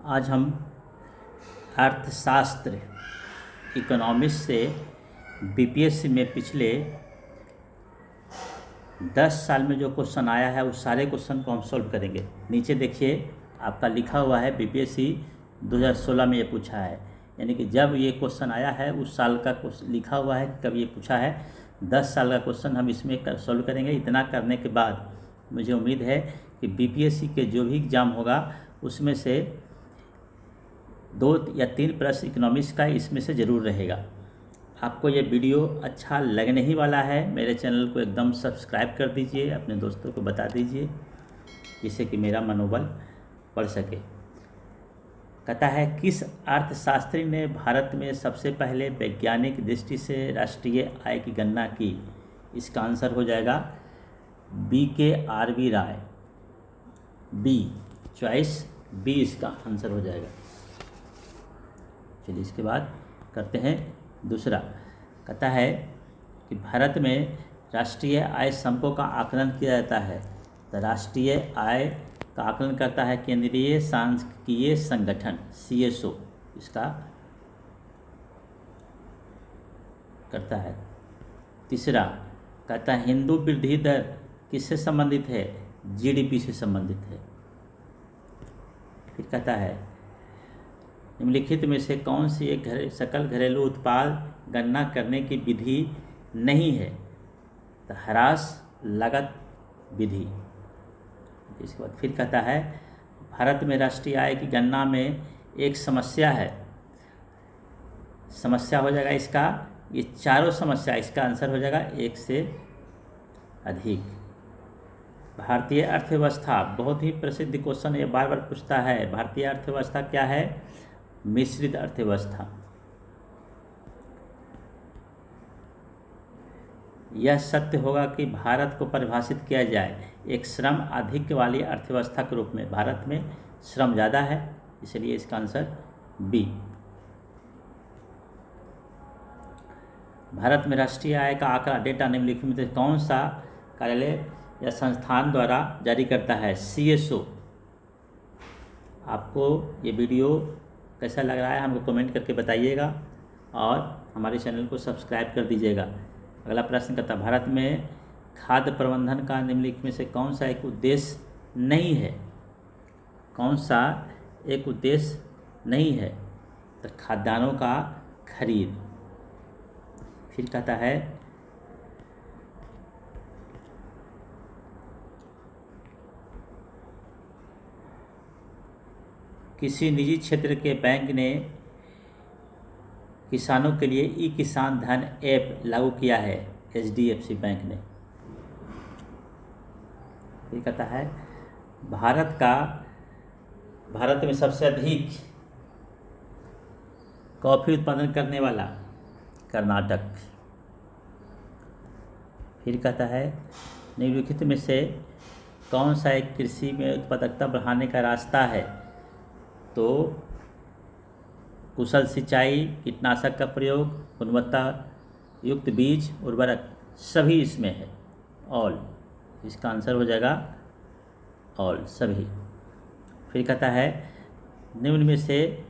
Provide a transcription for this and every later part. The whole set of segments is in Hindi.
आज हम अर्थशास्त्र इकोनॉमिक्स से बीपीएससी में पिछले 10 साल में जो क्वेश्चन आया है उस सारे क्वेश्चन को हम सॉल्व करेंगे। नीचे देखिए आपका लिखा हुआ है बीपीएससी 2016 में ये पूछा है, यानी कि जब ये क्वेश्चन आया है उस साल का लिखा हुआ है, कब ये पूछा है। 10 साल का क्वेश्चन हम इसमें सॉल्व करेंगे। इतना करने के बाद मुझे उम्मीद है कि बीपीएससी के जो भी एग्ज़ाम होगा उसमें से 2 या 3 प्रश्न इकोनॉमिक्स का इसमें से ज़रूर रहेगा। आपको ये वीडियो अच्छा लगने ही वाला है। मेरे चैनल को एकदम सब्सक्राइब कर दीजिए, अपने दोस्तों को बता दीजिए जिससे कि मेरा मनोबल बढ़ सके। कहता है किस अर्थशास्त्री ने भारत में सबसे पहले वैज्ञानिक दृष्टि से राष्ट्रीय आय की गणना की। इसका आंसर हो जाएगा BKRV राय। बी चॉइस बी इसका आंसर हो जाएगा। चलिए इसके बाद करते हैं दूसरा। कहता है कि भारत में राष्ट्रीय आय समकों का आकलन किया जाता है। तो राष्ट्रीय आय का आकलन करता है केंद्रीय सांख्यिकीय संगठन CSO, इसका करता है। तीसरा कहता है हिंदू वृद्धि दर किससे संबंधित है। GDP से संबंधित है। फिर कहता है निम्नलिखित में से कौन सी एक सकल घरेलू उत्पाद गणना करने की विधि नहीं है। तो ह्रास लागत विधि। इसके बाद फिर कहता है भारत में राष्ट्रीय आय की गणना में एक समस्या है। समस्या हो जाएगा इसका, ये चारों समस्या, इसका आंसर हो जाएगा 1 से अधिक। भारतीय अर्थव्यवस्था बहुत ही प्रसिद्ध क्वेश्चन, ये बार बार पूछता है। भारतीय अर्थव्यवस्था क्या है। मिश्रित अर्थव्यवस्था। यह सत्य होगा कि भारत को परिभाषित किया जाए एक श्रम अधिक वाली अर्थव्यवस्था के रूप में। भारत में श्रम ज़्यादा है, इसलिए इसका आंसर बी। भारत में राष्ट्रीय आय का आंकड़ा डेटा निम्नलिखित में से कौन सा कार्यालय या संस्थान द्वारा जारी करता है। CSO। आपको ये वीडियो कैसा लग रहा है हमको कमेंट करके बताइएगा और हमारे चैनल को सब्सक्राइब कर दीजिएगा। अगला प्रश्न करता है भारत में खाद्य प्रबंधन का निम्नलिखित में से कौन सा एक उद्देश्य नहीं है। कौन सा एक उद्देश्य नहीं है। तो खाद्यान्नों का खरीद। फिर कहता है किसी निजी क्षेत्र के बैंक ने किसानों के लिए ई-किसान धन ऐप लागू किया है। HDFC बैंक ने। ये कहता है भारत में सबसे अधिक कॉफ़ी उत्पादन करने वाला कर्नाटक। फिर कहता है निम्नलिखित में से कौन सा एक कृषि में उत्पादकता बढ़ाने का रास्ता है। तो कुशल सिंचाई, कीटनाशक का प्रयोग, गुणवत्ता युक्त बीज, उर्वरक, सभी इसमें है। ऑल, इसका आंसर हो जाएगा ऑल, सभी। फिर कहता है निम्न में से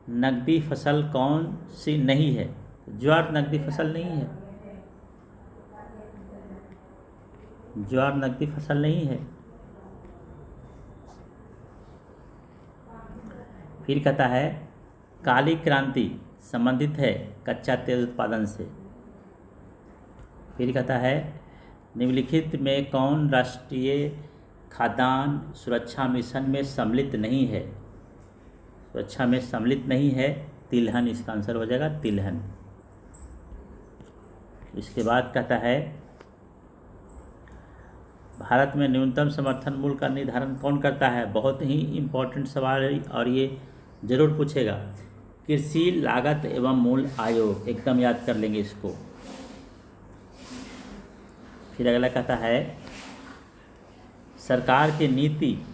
नकदी फसल कौन सी नहीं है। ज्वार नकदी फसल नहीं है। ज्वार नकदी फसल नहीं है। फिर कहता है काली क्रांति संबंधित है कच्चा तेल उत्पादन से। फिर कहता है निम्नलिखित में कौन राष्ट्रीय खाद्यान्न सुरक्षा मिशन में सम्मिलित नहीं है। सुरक्षा में सम्मिलित नहीं है। तिलहन, इसका आंसर हो जाएगा तिलहन। इसके बाद कहता है भारत में न्यूनतम समर्थन मूल्य का निर्धारण कौन करता है। बहुत ही इम्पोर्टेंट सवाल है और ये जरूर पूछेगा। कृषि लागत एवं मूल्य आयोग, एकदम याद कर लेंगे इसको। फिर अगला कहता है सरकार की नीति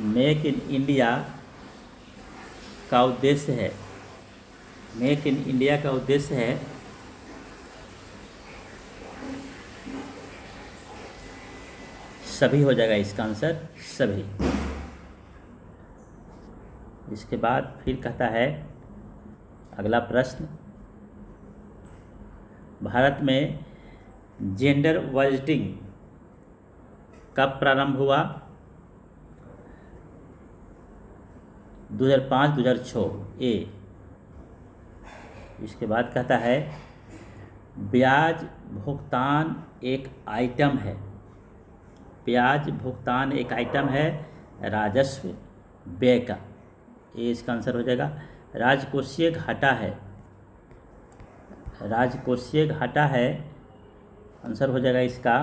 मेक इन इंडिया का उद्देश्य है। मेक इन इंडिया का उद्देश्य है सभी, हो जाएगा इसका आंसर सभी। इसके बाद फिर कहता है अगला प्रश्न, भारत में जेंडर बजटिंग कब प्रारंभ हुआ? 2005-2006 ए। इसके बाद कहता है ब्याज भुगतान एक आइटम है। ब्याज भुगतान एक आइटम है राजस्व व्यय का। ये इसका आंसर हो जाएगा। राजकोषीय घाटा है। राजकोषीय घाटा है, आंसर हो जाएगा इसका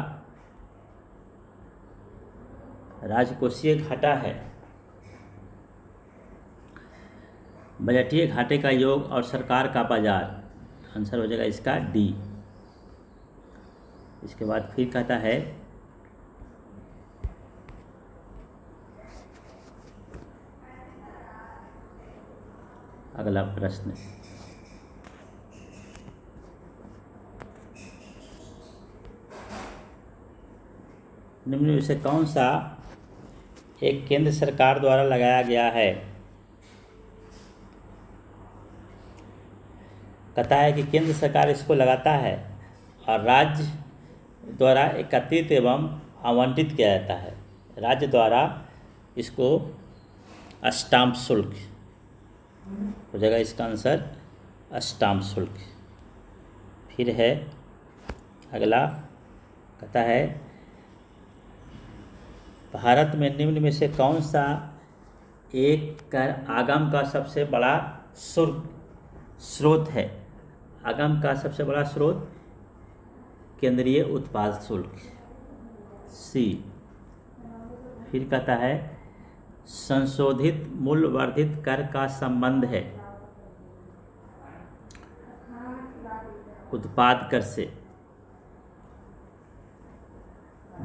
राजकोषीय घाटा है। बजटीय घाटे का योग और सरकार का बाजार, आंसर हो जाएगा इसका डी। इसके बाद फिर कहता है अगला प्रश्न, निम्न में से कौन सा एक केंद्र सरकार द्वारा लगाया गया है? कहता है कि केंद्र सरकार इसको लगाता है और राज्य द्वारा एकत्रित एवं आवंटित किया जाता है। राज्य द्वारा इसको स्टाम्प शुल्क हो जाएगा इसका आंसर स्टाम्प शुल्क। फिर है अगला, कहता है भारत में निम्न में से कौन सा एक कर आगम का सबसे बड़ा स्रोत है? आगम का सबसे बड़ा स्रोत केंद्रीय उत्पाद शुल्क, सी। फिर कहता है संशोधित मूल्य वर्धित कर का संबंध है उत्पाद कर से।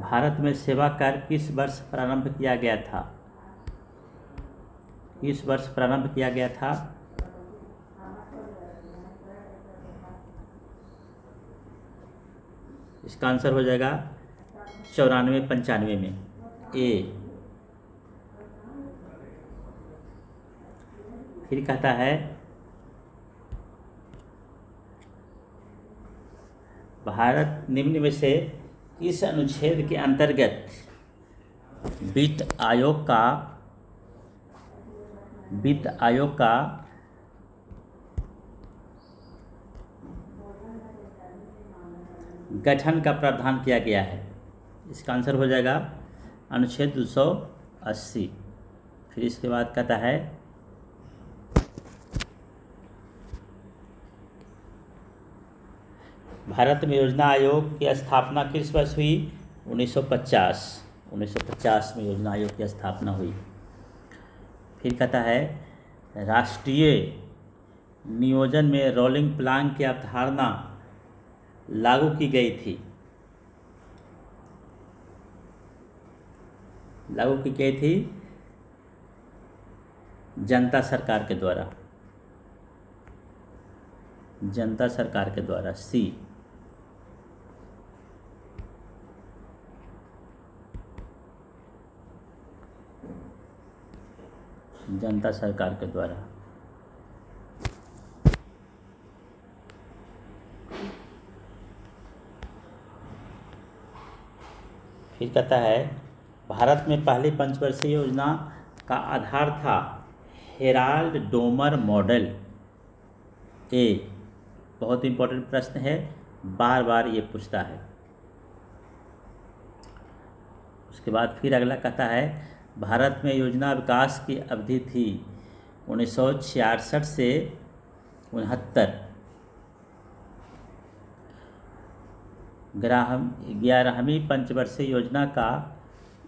भारत में सेवा कर किस वर्ष प्रारंभ किया गया था? किस वर्ष प्रारंभ किया गया था? इसका आंसर हो जाएगा 94-95 में, ए। फिर कहता है भारत निम्न में से इस अनुच्छेद के अंतर्गत वित्त आयोग का गठन का प्रावधान किया गया है। इसका आंसर हो जाएगा अनुच्छेद 280। फिर इसके बाद कहता है भारत में योजना आयोग की स्थापना किस वर्ष हुई? 1950 में योजना आयोग की स्थापना हुई। फिर कहता है राष्ट्रीय नियोजन में रोलिंग प्लान की अवधारणा लागू की गई थी। लागू की गई थी जनता सरकार के द्वारा। जनता सरकार के द्वारा, सी। जनता सरकार के द्वारा। फिर कहता है भारत में पहली पंचवर्षीय योजना का आधार था हेराल्ड डोमर मॉडल, ए। बहुत इंपॉर्टेंट प्रश्न है, बार बार ये पूछता है। उसके बाद फिर अगला कहता है भारत में योजना विकास की अवधि थी 1966 से 69। 11वीं पंचवर्षीय योजना का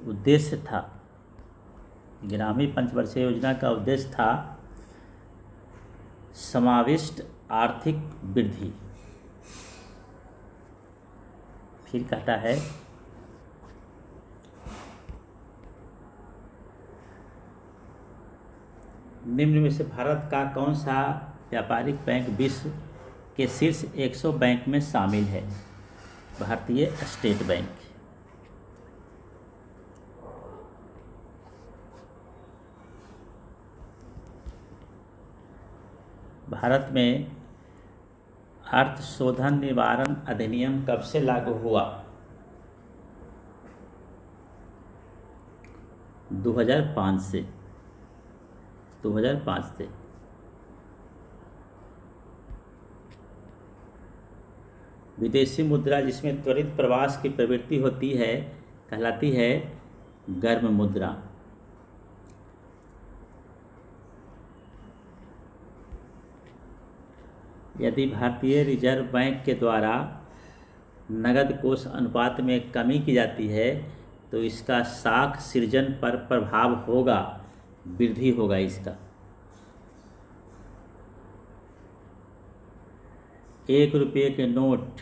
उद्देश्य था 11वीं पंचवर्षीय योजना का उद्देश्य था समाविष्ट आर्थिक वृद्धि। फिर कहता है निम्न में से भारत का कौन सा व्यापारिक बैंक विश्व के शीर्ष 100 बैंक में शामिल है? भारतीय स्टेट बैंक। भारत में अर्थ शोधन निवारण अधिनियम कब से लागू हुआ? 2005 से। 2005 से। विदेशी मुद्रा जिसमें त्वरित प्रवास की प्रवृत्ति होती है कहलाती है गर्म मुद्रा। यदि भारतीय रिजर्व बैंक के द्वारा नकद कोष अनुपात में कमी की जाती है तो इसका साख सृजन पर प्रभाव होगा, वृद्धि होगा इसका। 1 रुपये के नोट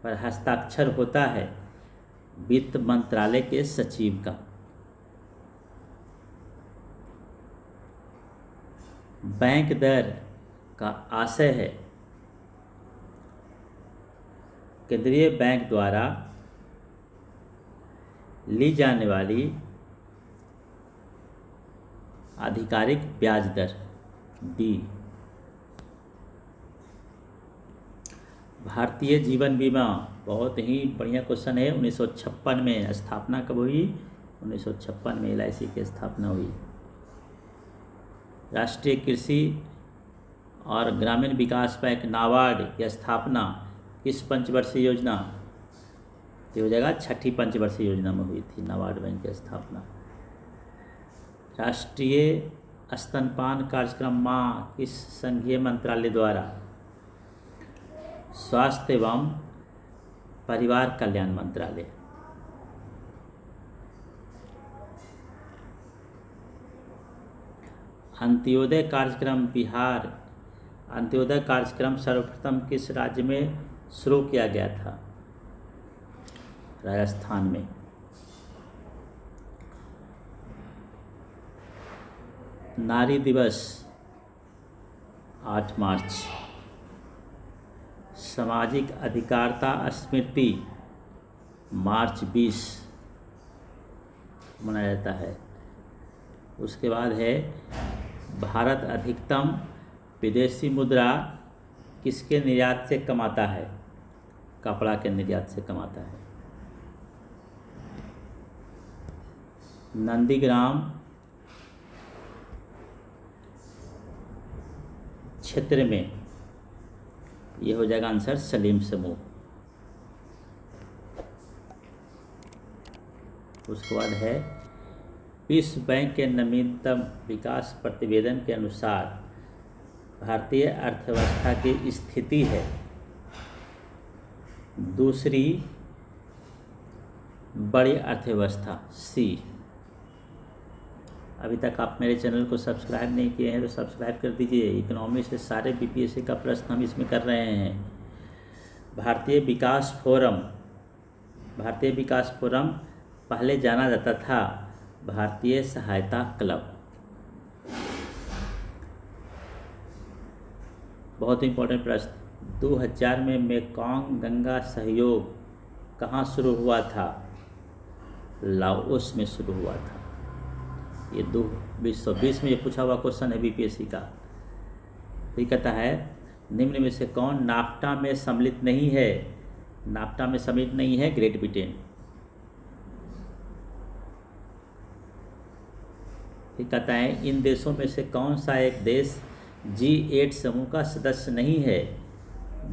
पर हस्ताक्षर होता है वित्त मंत्रालय के सचिव का। बैंक दर का आशय है केंद्रीय बैंक द्वारा ली जाने वाली आधिकारिक ब्याज दर डी। भारतीय जीवन बीमा बहुत ही बढ़िया क्वेश्चन है। 1956 में स्थापना कब हुई? 1956 में LIC की स्थापना हुई। राष्ट्रीय कृषि और ग्रामीण विकास बैंक नाबार्ड की स्थापना किस पंचवर्षीय योजना? ये हो जाएगा छठी पंचवर्षीय योजना में हुई थी नाबार्ड बैंक की स्थापना। राष्ट्रीय स्तनपान कार्यक्रम माँ किस संघीय मंत्रालय द्वारा? स्वास्थ्य एवं परिवार कल्याण मंत्रालय। अंत्योदय कार्यक्रम बिहार अंत्योदय कार्यक्रम सर्वप्रथम किस राज्य में शुरू किया गया था? राजस्थान में। नारी दिवस 8 मार्च। सामाजिक अधिकारिता स्मृति मार्च 20 मनाया जाता है। उसके बाद है भारत अधिकतम विदेशी मुद्रा किसके निर्यात से कमाता है? कपड़ा के निर्यात से कमाता है। नंदीग्राम क्षेत्र में ये हो जाएगा आंसर सलीम समूह। उसके बाद है विश्व बैंक के नवीनतम विकास प्रतिवेदन के अनुसार भारतीय अर्थव्यवस्था की स्थिति है दूसरी बड़ी अर्थव्यवस्था सी। अभी तक आप मेरे चैनल को सब्सक्राइब नहीं किए हैं तो सब्सक्राइब कर दीजिए। इकोनॉमी से सारे BPSC का प्रश्न हम इसमें कर रहे हैं। भारतीय विकास फोरम पहले जाना जाता था भारतीय सहायता क्लब। बहुत इंपॉर्टेंट प्रश्न। 2000 में मेकॉन्ग गंगा सहयोग कहाँ शुरू हुआ था? लाओस में शुरू हुआ था। ये 2020 में ये पूछा हुआ क्वेश्चन है BPSC का। ये कहता है निम्न में से कौन नाफ्टा में सम्मिलित नहीं है? नाफ्टा में सम्मिलित नहीं है ग्रेट ब्रिटेन। फिर कहता है इन देशों में से कौन सा एक देश G8 समूह का सदस्य नहीं है?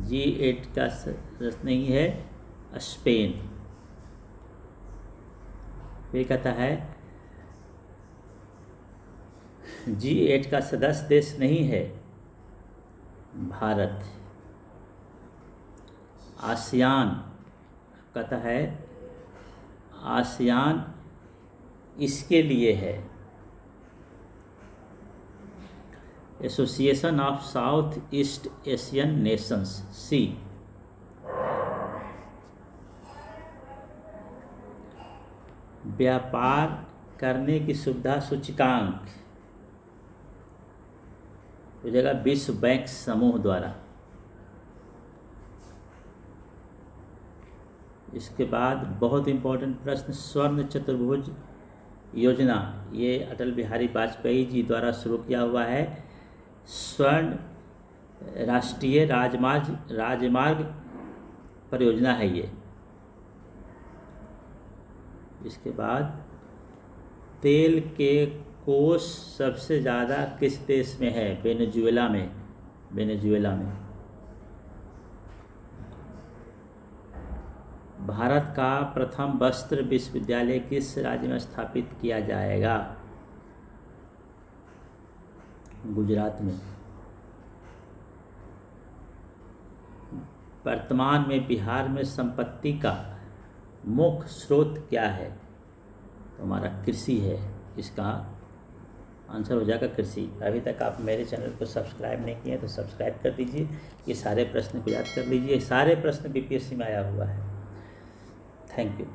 G8 का सदस्य नहीं है स्पेन। फिर कहता है G8 का सदस्य देश नहीं है भारत। आसियान कहता है आसियान इसके लिए है association of south east Asian nations C. व्यापार करने की सुविधा सूचकांक हो जाएगा विश्व बैंक समूह द्वारा। इसके बाद बहुत इंपॉर्टेंट प्रश्न स्वर्ण चतुर्भुज योजना ये अटल बिहारी वाजपेयी जी द्वारा शुरू किया हुआ है। स्वर्ण राष्ट्रीय राजमार्ग परियोजना है ये। इसके बाद तेल के कोष सबसे ज़्यादा किस देश में है? वेनेजुएला में। भारत का प्रथम वस्त्र विश्वविद्यालय किस राज्य में स्थापित किया जाएगा? गुजरात में। वर्तमान में बिहार में संपत्ति का मुख्य स्रोत क्या है? तो हमारा कृषि है। इसका आंसर हो जाएगा कृषि। अभी तक आप मेरे चैनल को सब्सक्राइब नहीं किए तो सब्सक्राइब कर दीजिए। ये सारे प्रश्न को याद कर लीजिए। सारे प्रश्न बीपीएससी में आया हुआ है। Thank you.